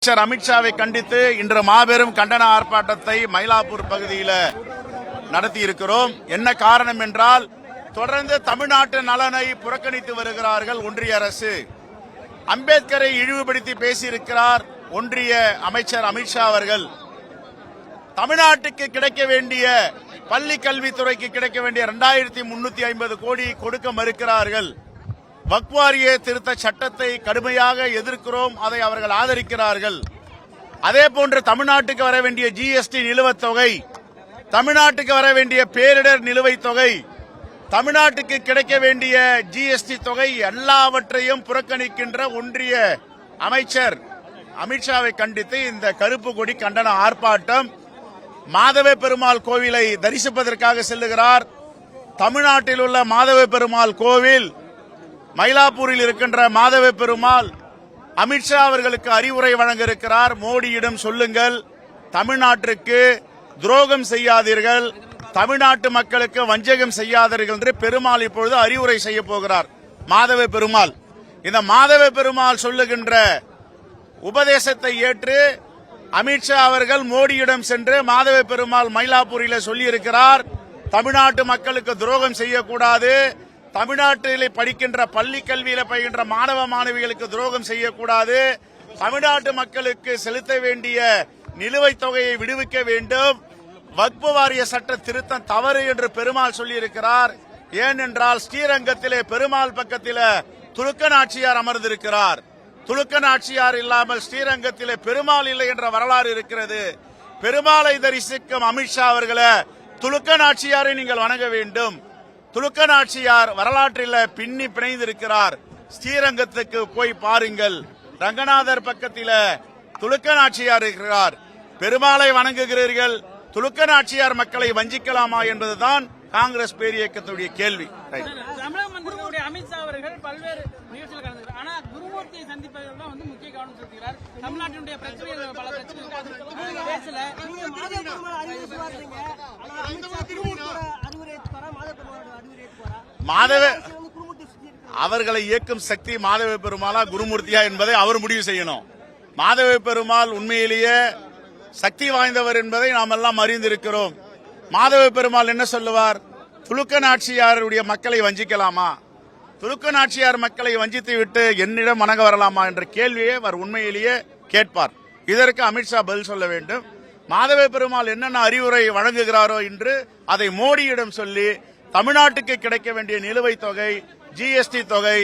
அமைச்சர் அமித்ஷாவை கண்டித்து இன்று மாபெரும் கண்டன ஆர்ப்பாட்டத்தை மயிலாப்பூர் பகுதியில் நடத்தி இருக்கிறோம். என்ன காரணம் என்றால், தொடர்ந்து தமிழ்நாட்டு நலனை புறக்கணித்து வருகிறார்கள் ஒன்றிய அரசு. அம்பேத்கரை இழிவுபடுத்தி பேசியிருக்கிறார் ஒன்றிய அமைச்சர் அமித்ஷா அவர்கள். தமிழ்நாட்டுக்கு கிடைக்க வேண்டிய பள்ளி கல்வித்துறைக்கு கிடைக்க வேண்டிய 2350 கோடி கொடுக்க மறுக்கிறார்கள். வக்ஃப் வாரிய திருத்த சட்டத்தை கடுமையாக எதிர்க்கிறோம், அதை அவர்கள் ஆதரிக்கிறார்கள். அதே போன்று தமிழ்நாட்டுக்கு வர வேண்டிய ஜிஎஸ்டி நிலுவைத் தொகை, தமிழ்நாட்டுக்கு வர வேண்டிய பேரிடர் நிலுவைத் தொகை, தமிழ்நாட்டுக்கு கிடைக்க வேண்டிய ஜிஎஸ்டி தொகை எல்லாவற்றையும் புறக்கணிக்கின்ற ஒன்றிய அமைச்சர் அமித்ஷாவை கண்டித்து இந்த கருப்பு கொடி கண்டன ஆர்ப்பாட்டம். மாதவ பெருமாள் கோவிலை தரிசிப்பதற்காக செல்லுகிறார். தமிழ்நாட்டில் உள்ள மாதவ பெருமாள் கோவில், மயிலாப்பூரில் இருக்கின்ற மாதவ பெருமாள் அமித்ஷா அவர்களுக்கு அறிவுரை வழங்க இருக்கிறார். மோடியிடம் சொல்லுங்கள், தமிழ்நாட்டிற்கு துரோகம் செய்யாதீர்கள், தமிழ்நாட்டு மக்களுக்கு வஞ்சகம் செய்யாதீர்கள் என்று பெருமாள் இப்பொழுது அறிவுரை செய்ய போகிறார். மாதவ பெருமாள் இந்த மாதவ பெருமாள் சொல்லுகின்ற உபதேசத்தை ஏற்று அமித்ஷா அவர்கள் மோடியிடம் சென்று மாதவ பெருமாள் மயிலாப்பூரில் சொல்லியிருக்கிறார், தமிழ்நாட்டு மக்களுக்கு துரோகம் செய்யக்கூடாது, தமிழ்நாட்டில் படிக்கின்ற பள்ளி கல்வியில பயின்ற மாணவ மாணவிகளுக்கு துரோகம் செய்யக்கூடாது, தமிழ்நாட்டு மக்களுக்கு செலுத்த வேண்டிய நிலுவைத் தொகையை விடுவிக்க வேண்டும், வக்ஃப் வாரிய சட்ட திருத்தம் தவறு என்று பெருமாள் சொல்லியிருக்கிறார். ஏனென்றால் ஸ்ரீரங்கத்திலே பெருமாள் பக்கத்தில் துலுக்க நாச்சியார் அமர்ந்திருக்கிறார். துலுக்க நாச்சியார் இல்லாமல் ஸ்ரீரங்கத்திலே பெருமாள் இல்லை என்ற வரலாறு இருக்கிறது. பெருமாளை தரிசிக்கும் அமித்ஷா அவர்களை துலுக்க நாச்சியாரை நீங்கள் வணங்க வேண்டும். துலுக்க நாச்சியார் வரலாற்றில் பின்னி பிணைந்திருக்கிறார். ஸ்ரீரங்கத்துக்கு போய் பாருங்கள், ரங்கநாதர் பக்கத்தில் துலுக்க நாச்சியார் இருக்கிறார். பெருமாளை வணங்குகிறீர்கள், துலுக்க நாச்சியார் மக்களை வஞ்சிக்கலாமா என்பதுதான் காங்கிரஸ் பேரியக்கத்துடைய கேள்வி. அமித்ஷா அவர்கள் பல்வேறு நிகழ்ச்சிகள் கலந்துகிறார். ஆனால் குருமூர்த்தியை சந்திப்பதில் தான் முக்கிய கவனம் செலுத்துகிறார். தமிழ்நாட்டினுடைய பிரச்சனைகள் பல பிரச்சனைகள் பேசல. மாதவ அவர்களை இயக்கும் சக்தி மாதவ பெருமாளா குருமூர்த்தியா என்பதை அவர் முடிவு செய்யணும். மாதவ பெருமாள் உண்மையிலேயே சக்தி வாய்ந்தவர் என்பதை நாம் எல்லாம் அறிந்திருக்கிறோம். மாதவ பெருமாள் என்ன சொல்லுவார்? துலுக்க நாச்சியாருடைய மக்களை வஞ்சிக்கலாமா, துலுக்க நாச்சியார் மக்களை வஞ்சித்து விட்டு என்னிடம் வணங்க வரலாமா என்ற கேள்வியை அவர் உண்மையிலேயே கேட்பார். இதற்கு அமித்ஷா பதில் சொல்ல வேண்டும். மாதவ பெருமாள் என்னென்ன அறிவுரை வழங்குகிறாரோ என்று அதை மோடியிடம் சொல்லி தமிழ்நாட்டுக்கு கிடைக்க வேண்டிய நிலுவைத் தொகை, ஜிஎஸ்டி தொகை,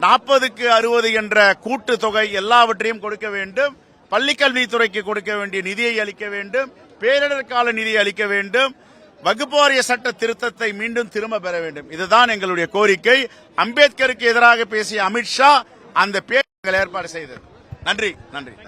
40க்கு 60 என்ற கூட்டு தொகை எல்லாவற்றையும் கொடுக்க வேண்டும். பள்ளிக்கல்வித்துறைக்கு கொடுக்க வேண்டிய நிதியை அளிக்க வேண்டும். பேரிடர் கால நிதியை அளிக்க வேண்டும். வக்ஃப் வாரிய சட்ட திருத்தத்தை மீண்டும் திரும்ப பெற வேண்டும். இதுதான் எங்களுடைய கோரிக்கை. அம்பேத்கருக்கு எதிராக பேசிய அமித்ஷா அந்த பேரை ஏற்பாடு செய்தது. நன்றி.